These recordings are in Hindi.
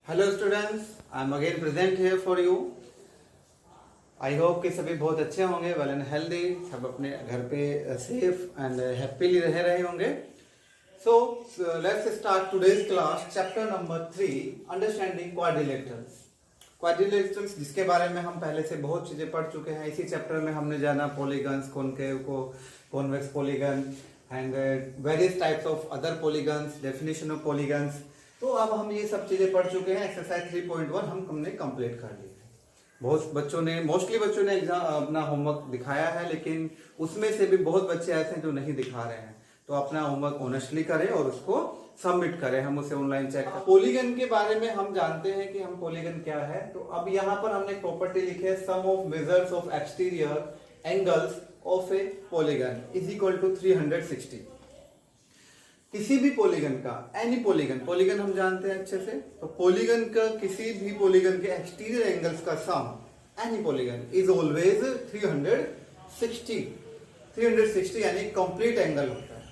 Hello students, I am again present here for you. I hope कि सभी बहुत अच्छे होंगे, वेल एंड हेल्दी, सब अपने घर पे सेफ एंड हैप्पीली रह रहे होंगे। सो let's start today's class, chapter number 3, understanding quadrilaterals. Quadrilaterals जिसके बारे में हम पहले से बहुत चीजें पढ़ चुके हैं। इसी चैप्टर में हमने जाना पॉलीगन्स, कॉनकेव को convex polygon and various types of other polygons, definition of polygons. तो अब हम ये सब चीजें पढ़ चुके हैं। एक्सरसाइज 3.1 हमने कंप्लीट कर ली है। बहुत बच्चों ने, मोस्टली बच्चों ने एग्जाम अपना होमवर्क दिखाया है, लेकिन उसमें से भी बहुत बच्चे ऐसे हैं जो नहीं दिखा रहे हैं। तो अपना होमवर्क ऑनेस्टली करें और उसको सबमिट करें, हम उसे ऑनलाइन चेक करें। पॉलीगन के बारे में हम जानते हैं कि हम पॉलीगन क्या है। तो अब यहाँ पर हमने प्रॉपर्टी लिखी है, sum of measures of exterior angles of a polygon is equal to 360। किसी भी पॉलीगन का, एनी पॉलीगन, पॉलीगन हम जानते हैं अच्छे से, तो पॉलीगन का किसी भी पॉलीगन के एक्सटीरियर एंगल्स का सम, एनी पॉलीगन इज ऑलवेज 360। 360 यानी कंप्लीट एंगल होता है।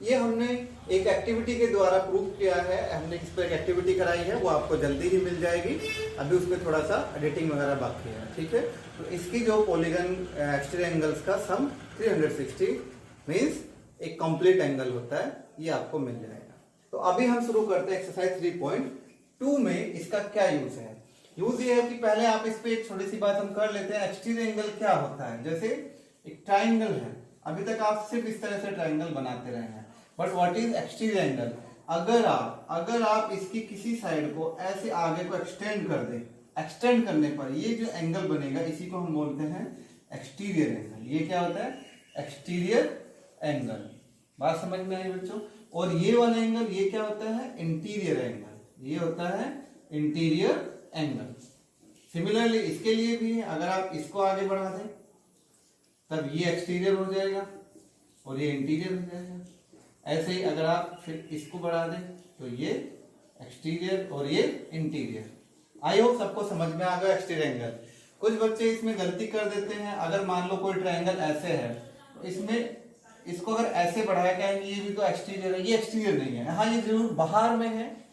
ये हमने एक एक्टिविटी के द्वारा प्रूव किया है। हमने इस पर एक एक्टिविटी कराई है, वो आपको जल्दी ही मिल जाएगी। अभी उसमें थोड़ा सा एडिटिंग वगैरह बाकी है, ठीक है। तो इसकी जो पॉलीगन एक्सटीरियर एंगल्स का सम 360 मीन्स एक कंप्लीट एंगल होता है, ये आपको मिल जाएगा। तो अभी हम शुरू करते हैं एक्सरसाइज 3.2 में। इसका क्या यूज है? यूज ये है कि पहले आप इस पे एक छोटी सी बात हम कर लेते हैं। एक्सटीरियर एंगल क्या होता है? जैसे एक ट्राइंगल है, अभी तक आप सिर्फ इस तरह से ट्राइंगल बनाते रहे हैं, but what is exterior angle? अगर आप इसकी किसी साइड को ऐसे आगे को एक्सटेंड कर दें, एक्सटेंड करने पर ये जो एंगल बनेगा, इसी को हम बोलते हैं एक्सटीरियर एंगल। ये क्या होता है? Exterior angle. बात समझ में आई बच्चों? और ये वाला एंगल, ये क्या होता है? Interior angle. ये होता है इंटीरियर एंगल। सिमिलरली इसके लिए भी है, अगर आप इसको आगे बढ़ा दें तब ये एक्सटीरियर हो जाएगा और ये इंटीरियर हो जाएगा। ऐसे ही अगर आप फिर इसको बढ़ा दें तो ये एक्सटीरियर और ये इंटीरियर। आई होप सबको समझ में आ गया एक्सटीरियर एंगल। कुछ बच्चे इसमें गलती कर देते हैं। अगर मान लो कोई ट्रायंगल ऐसे है, तो इसमें इसको अगर ऐसे बढ़ाया कहेंगे, ये भी तो एक्सटीरियर है, ये एक्सटीरियर नहीं है। हाँ, ये जरूर बाहर में है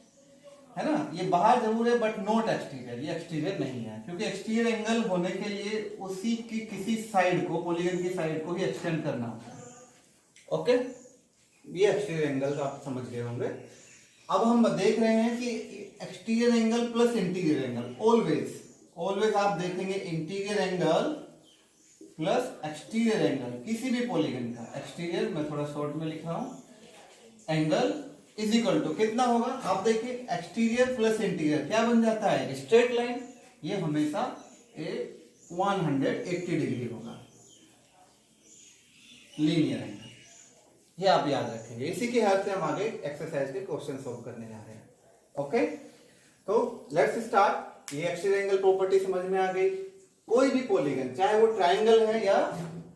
ना, ये बाहर जरूर है, बट नॉट एक्सटीरियर, ये एक्सटीरियर नहीं है। क्योंकि एक्सटीरियर एंगल होने के लिए उसी की किसी साइड को, पॉलीगन की साइड को ही एक्सटेंड करना होता है। ओके, ये एक्सटीरियर एंगल आप समझ गए होंगे। अब हम देख रहे हैं कि exterior angle plus interior angle, always आप देखेंगे interior angle plus exterior angle किसी भी पॉलीगन का। एक्सटीरियर मैं थोड़ा शॉर्ट में लिख रहा हूं, एंगल इज इक्वल टू कितना होगा? आप देखिए, एक्सटीरियर प्लस इंटीरियर क्या बन जाता है? Straight line. ये हमेशा 180 डिग्री होगा, लीनियर एंगल। ये आप याद रखेंगे। इसी के हेल्प से हम आगे एक्सरसाइज के क्वेश्चन सोल्व करने जा रहे हैं। ओके, तो लेट्स स्टार्ट। ये एक्सटीरियर एंगल प्रॉपर्टी समझ में आ गई। कोई भी पॉलीगन, चाहे वो ट्राइंगल है या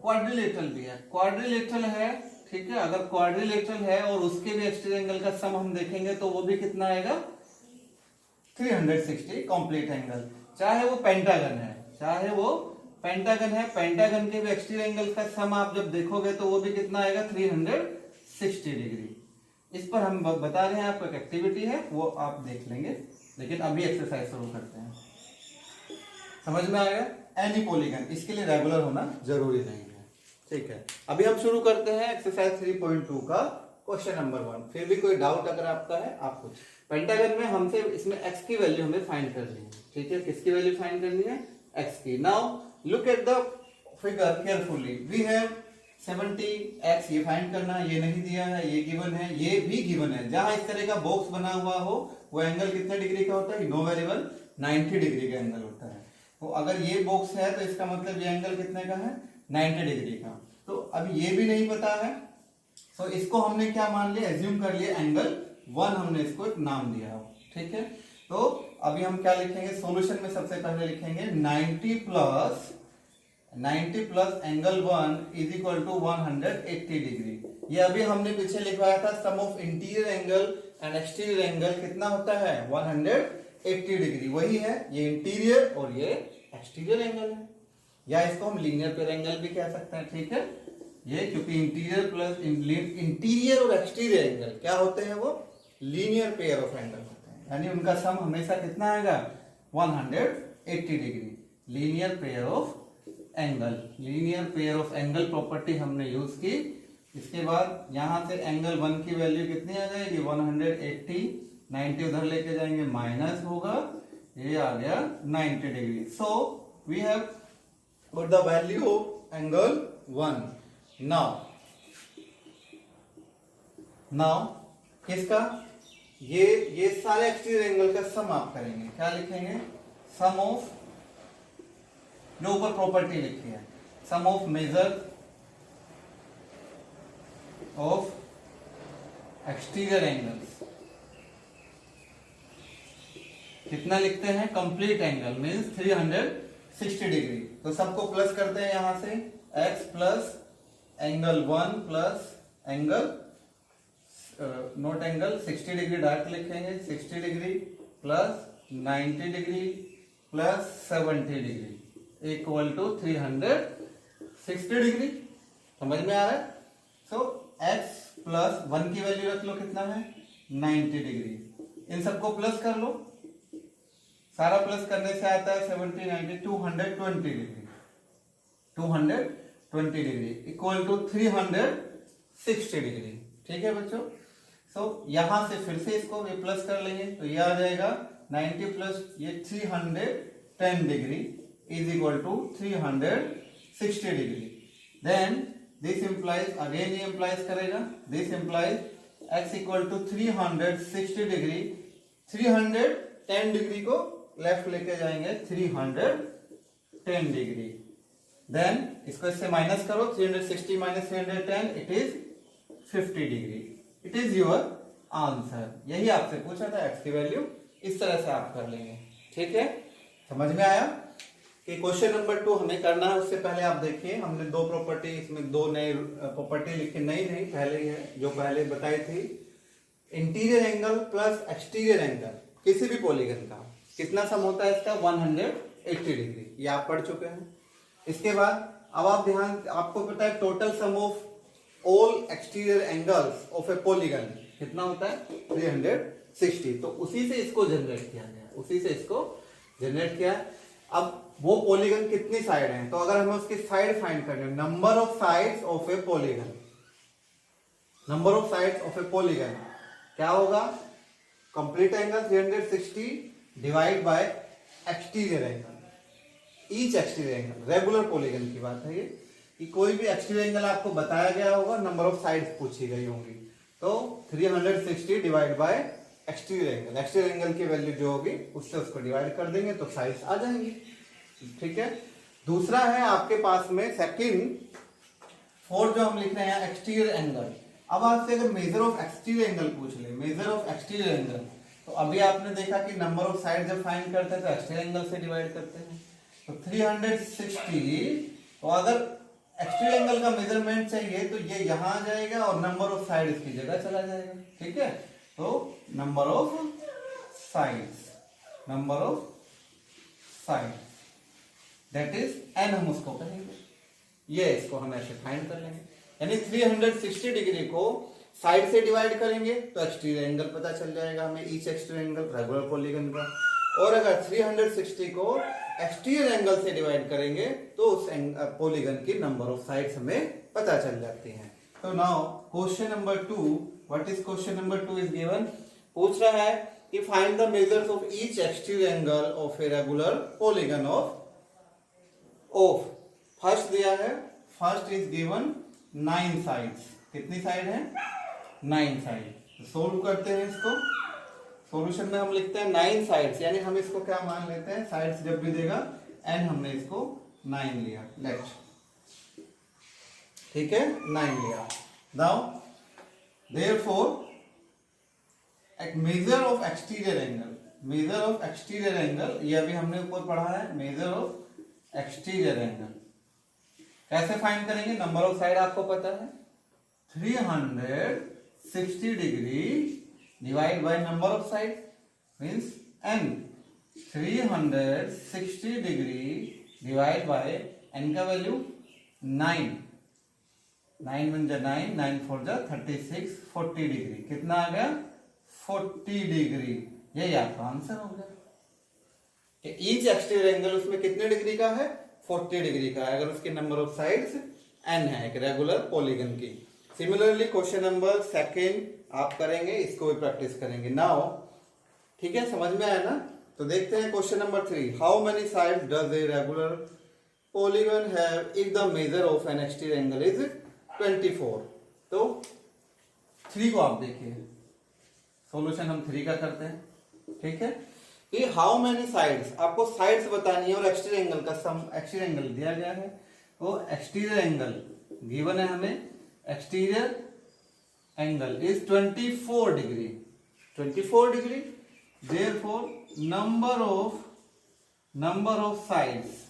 क्वाड्रिलेटरल भी है, क्वाड्रिलेटरल है, ठीक है। अगर क्वाड्रिलेटरल है और उसके भी एक्सटीरियर एंगल का सम हम देखेंगे तो वो भी कितना आएगा? 360 कंप्लीट एंगल। चाहे वो पेंटागन है, पेंटागन के भी एक्सटीरियर एंगल का सम आप जब देखोगे तो वो भी कितना आएगा? 360 डिग्री। इस पर हम बता रहे हैं, आपको एक एक्टिविटी है, वो आप देख लेंगे। लेकिन अभी एक्सरसाइज शुरू करते हैं। समझ में आएगा? एनी पॉलीगन, इसके लिए रेगुलर होना जरूरी नहीं है, ठीक है। अभी हम शुरू करते हैं एक्सरसाइज 3.2 का क्वेश्चन नंबर 1। फिर भी कोई डाउट अगर आपका है, आप पूछ। पेंटागन में हमसे इसमें x की वैल्यू हमें फाइंड करनी है, ठीक है। किसकी वैल्यू फाइंड करनी है? x की। Now look at the figure carefully. We have 70x, ये फाइंड करना है, ये नहीं दिया है, ये गिवन है, ये भी गिवन है। जहां इस तरह का बॉक्स बना हुआ हो, वो एंगल कितने डिग्री का होता है? नो वेरिएबल, 90 डिग्री का एंगल होता है। तो अगर ये बॉक्स है तो इसका मतलब ये एंगल कितने का है? 90 डिग्री का। तो अब ये भी नहीं पता है, तो इसको हमने क्या मान लिया? एज्यूम कर लिया एंगल 1, हमने इसको एक नाम दिया हो, ठीक है। तो अभी हम क्या लिखेंगे? सॉल्यूशन में सबसे पहले लिखेंगे 90 plus angle 1 is equal to 180 degree. ये अभी हमने पीछे लिखवाया था, sum of interior angle and exterior angle कितना होता है? 180 डिग्री। वही है, ये इंटीरियर और ये एक्सटीरियर एंगल है, या इसको हम लीनियर पेयर एंगल भी कह सकते हैं, ठीक है। ये क्योंकि इंटीरियर और एक्सटीरियर एंगल क्या होते हैं? वो लीनियर पेयर ऑफ एंगल होते हैं। यानी उनका सम हमेशा कितना आएगा 180 degree. Linear pair of angle, linear pair of angle property हमने यूज की। इसके बाद यहां से एंगल 1 की वैल्यू कितनी आ जाएगी 180, 90 उधर लेके जाएंगे माइनस होगा, ये आ गया 90 degree. So we have got the value of angle 1. now किसका ये सारे एक्सटीरियर एंगल का सम आप करेंगे, क्या लिखेंगे सम ऑफ, जो ऊपर प्रॉपर्टी लिखी है, sum of measure of exterior angles. कितना लिखते हैं कंप्लीट एंगल मींस 360 डिग्री। तो सबको प्लस करते हैं यहां से, x plus angle 1 plus angle note angle 60 degree direct लिखेंगे, 60 degree plus 90 degree plus 70 degree equal to 360 degree. समझ में आ रहा है? सो x प्लस 1 की वैल्यू रख लो, कितना है 90 डिग्री। इन सबको प्लस कर लो, सारा प्लस करने से आता है 70 90 220 degree, 220 degree equal to 360 degree. ठीक है बच्चों? सो यहां से फिर से इसको भी प्लस कर लेंगे, तो ये आ जाएगा 90 प्लस ये 310 degree is equal to 360 degree. Then this implies, again ये इंप्लाइज करेगा, this implies x equal to 360 degree, 310 degree को लेफ्ट लेके जाएंगे 310 डिग्री। देन इसको इससे माइनस करो, 360 minus 310 it is 50 degree. It is your answer. यही आपसे पूछा था, x की वैल्यू इस तरह से आप कर लेंगे। ठीक है, समझ में आया कि क्वेश्चन नंबर 2 हमें करना है। उससे पहले आप देखिए हमने दो प्रॉपर्टी, इसमें दो नई प्रॉपर्टी लिखी, नहीं पहले ही है जो पहले बताई थी। Interior angle plus exterior angle किसी भी पॉलीगन का कितना सम होता है इसका 180 डिग्री, ये आप पढ़ चुके हैं। इसके बाद अब आप ध्यान, आपको पता है total sum of all exterior angles of a polygon कितना होता है 360। तो उसी से इसको जनरेट किया गया, उसी से इसको जनरेट किया। अब वो पॉलीगन कितनी साइड है, तो अगर हमें उसकी साइड फाइंड करनी है, number of sides of a polygon, number of sides of a polygon क्या होगा complete angle 360 divide by exterior angle, each exterior angle. Regular polygon की बात है ये, कि कोई भी एक्सटीरियर एंगल आपको बताया गया होगा, नंबर ऑफ साइड्स पूछी गई होंगी, तो 360 divide by exterior angle, exterior angle की वैल्यू जो होगी उससे उसको डिवाइड कर देंगे तो साइड्स आ जाएंगी। ठीक है, दूसरा है आपके पास में सेकंड, फोर्थ जो हम लिख रहे हैं एक्सटीरियर एंगल। अब आपसे अगर मेजर ऑफ एक्सटीरियर एंगल पूछ ले, मेजर ऑफ एक्सटीरियर एंगल, तो अभी आपने देखा कि नंबर ऑफ साइड जब फाइंड करते हैं तो एक्सटीरियर एंगल से डिवाइड करते हैं। तो 360, तो अगर एक्सटीरियर एंगल का मेजरमेंट चाहिए तो ये यहां आ जाएगा और नंबर ऑफ साइड इसकी जगह चला जाएगा। ठीक है, तो number of sides, number of side that is n हम उसको कहेंगे, ये इसको हम ऐसे फाइंड कर लेंगे। यानी 360 डिग्री को साइड से डिवाइड करेंगे तो एक्सटीरियर एंगल पता चल जाएगा हमें, each exterior angle regular polygon का। और अगर 360 को एक्सटीरियर एंगल से डिवाइड करेंगे तो उस पॉलीगन की नंबर ऑफ साइड्स हमें पता चल जाती हैं। तो now question number 2, what is question number 2 is given, पूछ रहा है कि find the measures of each exterior angle of a regular polygon of first दिया है, फर्स्ट इज गिवन 9 साइड्स। कितनी साइड है 9 साइड। सोल्व करते हैं इसको, सॉल्यूशन में हम लिखते हैं 9 साइड्स, यानी हम इसको क्या मान लेते हैं, साइड्स जब भी देगा n हमने इसको 9 लिया, लेट। ठीक है, 9 लिया। नाउ देयरफॉर एक major of exterior angle, major of exterior angle, ये अभी हमने ऊपर पढ़ा है, मेजर ऑफ एक्सटीरियर एंगल कैसे फाइंड करेंगे, नंबर ऑफ साइड आपको पता है 360 degree divide by number of side means n, 360 degree divide bye n का वैल्यू 9, 9 वन जा 9, 9 4 जा 36, 40 डिग्री। कितना आ गया 40 डिग्री। यही आपका आंसर हो गया कि ईच एक्सटीरियर एंगल उसमें कितने डिग्री का है, 40 डिग्री का है, अगर उसके नंबर ऑफ साइड्स n है, एक रेगुलर पॉलीगन की। सिमिलरली क्वेश्चन नंबर सेकेंड आप करेंगे, इसको भी प्रैक्टिस करेंगे नाउ। ठीक है, समझ में आया ना? तो देखते हैं question number 3, how many sides does a regular polygon have if the measure of N exterior angle is 24। तो 3 को आप देखिए, सॉल्यूशन हम 3 का करते हैं। ठीक है, ये हाउ मेनी साइड्स, आपको साइड्स बतानी है और एक्सटीरियर एंगल का सम, एक्सटीरियर एंगल दिया गया है, तो एक्सटीरियर एंगल गिवन है हमें, exterior angle is 24 degree, 24 degree, therefore number of sides,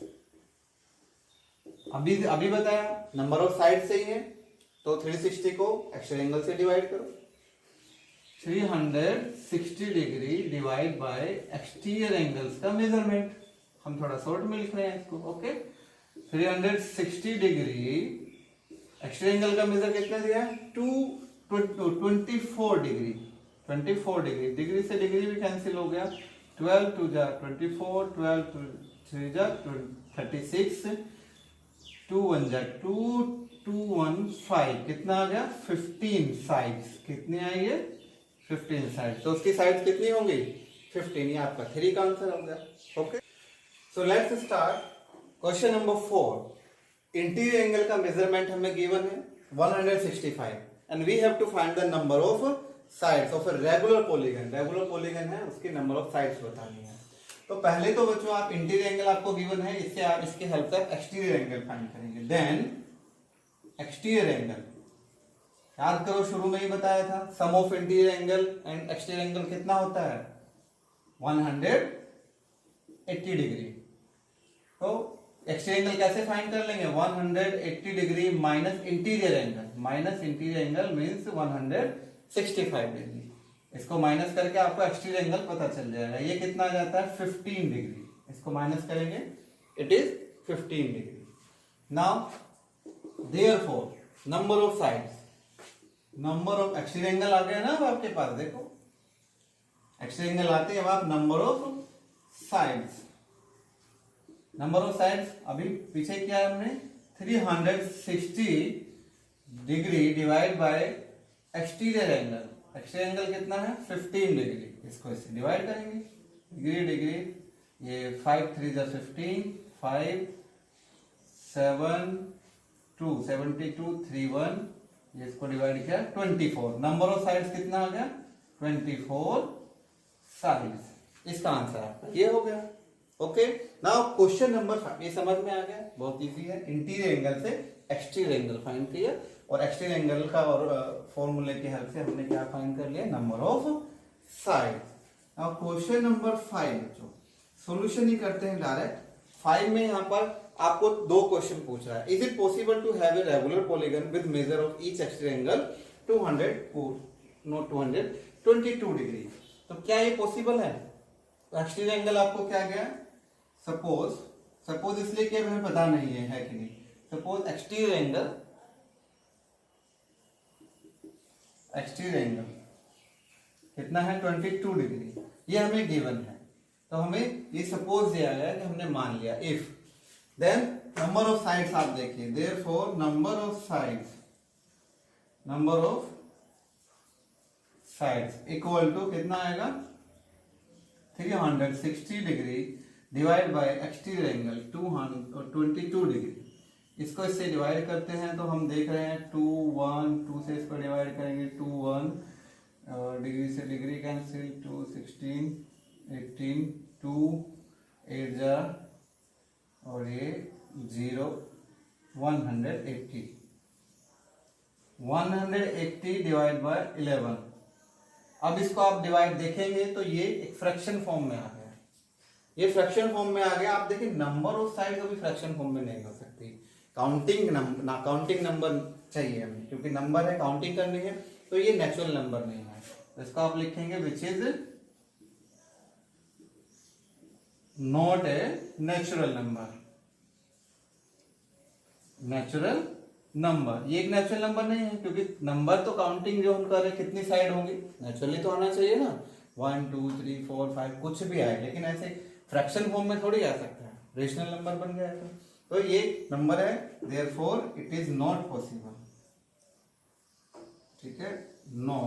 अभी बताया नंबर ऑफ साइड्स सही है, तो 360 को एक्सटीरियर एंगल से डिवाइड करो, 360 degree divide by exterior angles का मेजरमेंट, हम थोड़ा शॉर्ट में लिख रहे हैं इसको। ओके, 360 डिग्री एक्सटीरियर एंगल का मेजर कितना दिया है, 24 डिग्री, 24 डिग्री, डिग्री से डिग्री भी कैंसिल हो गया, 12 2 जा 24, 12 3 जा 36, 2 1 जा 2, 2 1 5, कितना आ गया 15 साइड्स, कितनी आई है 15 साइड्स, तो उसकी साइड्स कितनी होंगी 15, ये आपका 3 का आंसर हो गया। Okay, so let's start question number 4। Interior angle का मेजरमेंट हमें गिवन है 165 and we have to find the number of sides of a regular polygon, regular polygon है उसकी नंबर ऑफ साइड्स बतानी है। तो पहले तो बच्चों आप इंटीरियर एंगल आपको गिवन है, इससे आप इसके हेल्प से एक्सटीरियर एंगल फाइंड करेंगे। देन एक्सटीरियर एंगल याद करो, शुरू में ही बताया था sum of interior angle and exterior angle कितना होता है 180 डिग्री। तो एक्सटीरियर एंगल कैसे फाइंड कर लेंगे, 180 degree minus interior angle, minus interior angle means 165 degree, इसको माइनस करके आपको एक्सटीरियर एंगल पता चल जाएगा, ये कितना आ जाता है 15 डिग्री, इसको माइनस करेंगे it is 15 degree. Now therefore number of sides, number of exterior angle आ गया ना अब आपके पास, देखो एक्सटीरियर एंगल आते हैं अब आप number of sides, number of sides अभी पीछे किया हमने 360 degree divide by exterior angle, exterior angle कितना है 15 डिग्री, इसको इससे डिवाइड करेंगे, डिग्री डिग्री, ये 5 3 जा 15, 5 7 2 72 3 1, ये इसको डिवाइड किया 24, नंबर ऑफ साइड्स कितना आ गया 24 साइड्स, इसका आंसर आपका ये हो गया। ओके, नाउ क्वेश्चन नंबर 5, ये समझ में आ गया, बहुत इजी है, इंटीरियर एंगल से एक्सटीरियर एंगल फाइंड किया और एक्सटीरियर एंगल का और फॉर्मूले की हेल्प से हमने क्या फाइंड कर लिया, number of sides. Now question number 5 जो सॉल्यूशन ही करते हैं डायरेक्ट। 5 में यहाँ पर आपको 2 क्वेश्चन पूछ रहा है, is it possible to have a regular polygon with measure of each exterior angle 22 degree, तो क्या ये पॉसिबल है? एक्सटीरियर एंगल आपको क्या गया, सपोज इसलिए कि हमें पता नहीं है कि नहीं, सपोज एक्सटीरियर एंगल कितना है 22 डिग्री, ये हमें गिवन है, तो हमें ये सपोज दिया गया कि हमने मान लिया, if then number of sides आप देखिए, therefore number of sides equal to कितना आएगा 360 degree divide by exterior angle 22 degree, इसको इससे डिवाइड करते हैं तो हम देख रहे हैं 2 1 2 से इसको डिवाइड करेंगे 2 1, डिग्री से डिग्री कैंसिल, 2 16 18 2 8 जा और ये 0 180 डिवाइड बाय 11। अब इसको आप डिवाइड देखेंगे तो ये एक फ्रैक्शन फॉर्म में आ गया, ये फ्रैक्शन फॉर्म में आ गया। आप देखिए नंबर ऑफ साइड कभी फ्रैक्शन फॉर्म में नहीं हो सकती, काउंटिंग नंबर चाहिए हमें, क्योंकि नंबर है काउंटिंग करनी है, तो ये नेचुरल नंबर नहीं है, तो इसको आप लिखेंगे which is not a natural number, ये एक नेचुरल नंबर नहीं है, क्योंकि नंबर तो काउंटिंग जो हम कर रहे हैं कितनी साइड होंगी, नेचुरली तो आना चाहिए ना, 1 2 3 4 5 कुछ भी आए, लेकिन ऐसे फ्रैक्शन फॉर्म में थोड़ी आ सकता है, रेशनल नंबर बन गया तो ये नंबर है, therefore it is not possible. ठीक है, no,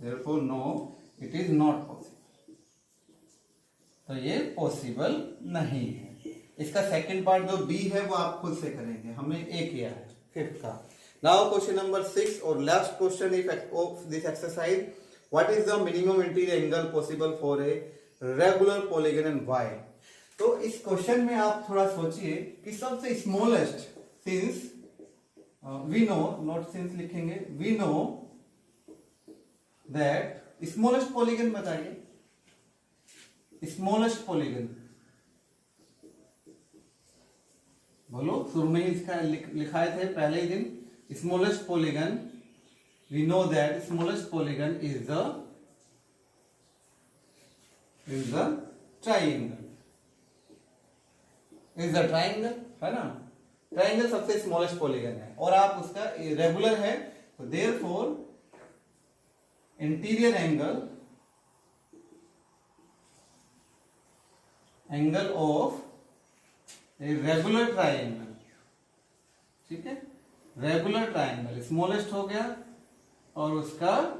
therefore no it is not possible, तो ये पॉसिबल नहीं है। इसका सेकंड पार्ट जो बी है वो आप खुद से करेंगे, हमने ए किया है फिफ्थ का। नाउ क्वेश्चन नंबर 6 और last question of this exercise, what is the minimum interior angle possible for a regular polygon and why. तो इस क्वेश्चन में आप थोड़ा सोचिए कि सबसे smallest, since we know, not since लिखेंगे, we know that smallest polygon बताइए, स्मॉलेस्ट पॉलीगन बोलो, शुरू में ही इसका लिखाए थे पहले ही दिन, smallest polygon, we know that smallest polygon is the triangle, is the triangle, है ना। ट्राइंगल सबसे स्मॉलेस्ट पॉलीगन है और आप उसका रेगुलर है, तो therefore interior angle of a regular triangle, ठीक है, रेगुलर ट्राइंगल स्मॉलेस्ट हो गया और उसका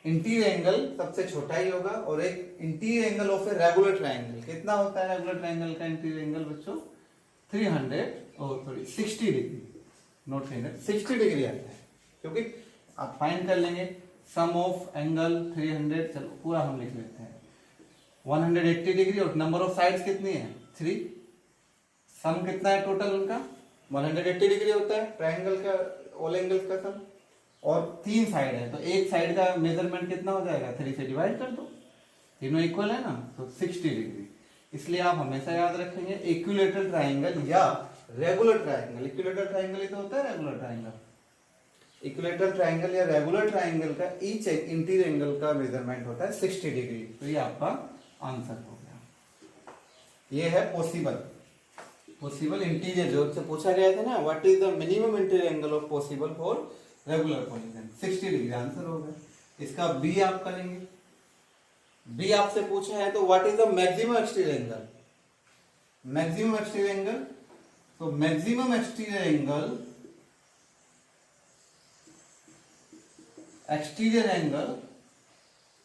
इंटीरियर एंगल सबसे छोटा ही होगा, और एक interior angle of a regular triangle कितना होता है, रेगुलर ट्राइंगल का इंटीरियर एंगल बच्चों 60 डिग्री, नॉट 300, 60 डिग्री आता है, क्योंकि आप फाइंड कर लेंगे सम ऑफ एंगल 300, चलो पूरा हम लिख लेते हैं, 180 डिग्री और नंबर ऑफ साइड्स कितनी है 3, सम कितना है टोटल उनका 180 डिग्री होता है ट्राइंगल का, ऑल एंगल्स का सम, और 3 साइड है तो एक साइड का मेजरमेंट कितना हो जाएगा, 3 से डिवाइड कर दो, तीनों इक्वल है ना, तो 60 डिग्री। इसलिए आप हमेशा याद रखेंगे इक्विलेटरल ट्राइंगल या रेगुलर ट्राइंगल, इक्विलेटरल ट्राइंगल ही तो होता है रेगुलर ट्राइंगल, इक्विलेटरल ट्राइंगल या रेगुलर ट्राइंगल का ईच इंटीरियर एंगल का मेजरमेंट होता है 60 डिग्री, तो ये आपका आंसर हो गया। ये है पॉसिबल इंटीरियर, जो से पूछा गया था ना, what is the minimum interior angle of possible for regular polygon, 60 degree answer होगा। इसका बी आप करेंगे, बी आपसे पूछा है तो what is the maximum exterior angle, maximum exterior angle, तो maximum exterior angle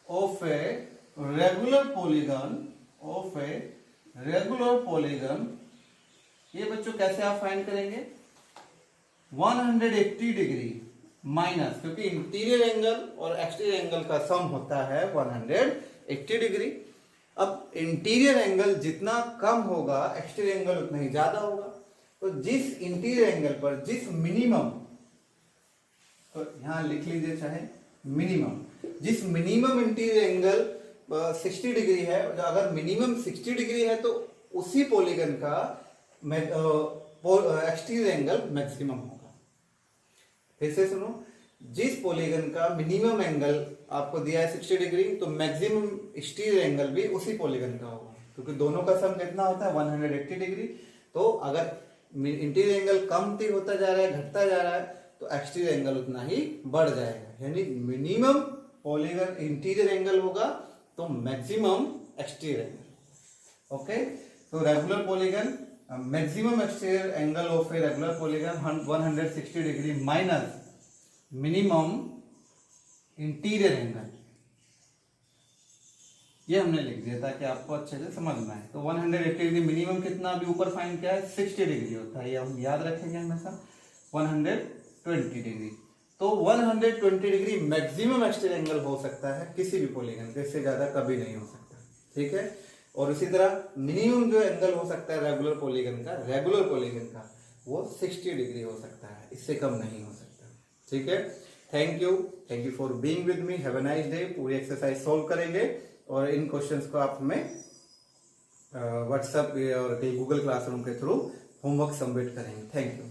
of a regular polygon, ये बच्चों कैसे आप फाइंड करेंगे, 180 डिग्री माइनस, क्योंकि इंटीरियर एंगल और एक्सटीरियर एंगल का सम होता है 180 डिग्री। अब इंटीरियर एंगल जितना कम होगा एक्सटीरियर एंगल उतना ही ज्यादा होगा, तो जिस इंटीरियर एंगल पर जिस मिनिमम, तो यहां लिख लीजिए चाहे मिनिमम, जिस मिनिमम इंटीरियर एंगल 60 डिग्री है, अगर मिनिमम 60 डिग्री है तो उसी पॉलीगन का एक्सटीरियर एंगल मैक्सिमम होगा। फिर से सुनो, जिस पॉलीगन का मिनिमम एंगल आपको दिया है 60 डिग्री, तो मैक्सिमम एक्सटीरियर एंगल भी उसी पॉलीगन का होगा, क्योंकि दोनों का सम कितना होता है 180 डिग्री। तो अगर इंटीरियर एंगल कमती होता जा रहा है, घटता जा रहा है, तो एक्सटीरियर एंगल उतना ही बढ़ जाएगा, यानी मिनिमम पॉलीगन इंटीरियर एंगल होगा तो मैक्सिमम एक्सटीरियर एंगल। ओके, तो regular polygon, maximum exterior angle of a regular polygon 160 degree minus minimum interior angle, ये हमने लिख दिया ताकि आपको अच्छे से समझना है। तो 180 डिग्री मिनिमम कितना अभी ऊपर फाइंड किया है 60 डिग्री होता है, ये हम याद रखेंगे हमेशा। 120 डिग्री, तो 120 डिग्री मैक्सिमम एक्सटीरियर एंगल हो सकता है किसी भी पॉलीगन के, इससे ज्यादा कभी नहीं हो सकता, ठीक है। और इसी तरह मिनिमम जो एंगल हो सकता है रेगुलर पॉलीगन का वो 60 डिग्री हो सकता है, इससे कम नहीं हो सकता, ठीक है। Thank you for being with me, have a nice day. पूरी एक्सरसाइज सॉल्व करेंगे और इन क्वेश्चंस को आप हमें व्हाट्सएप और गूगल क्लासरूम के थ्रू होमवर्क सबमिट करेंगे। Thank you.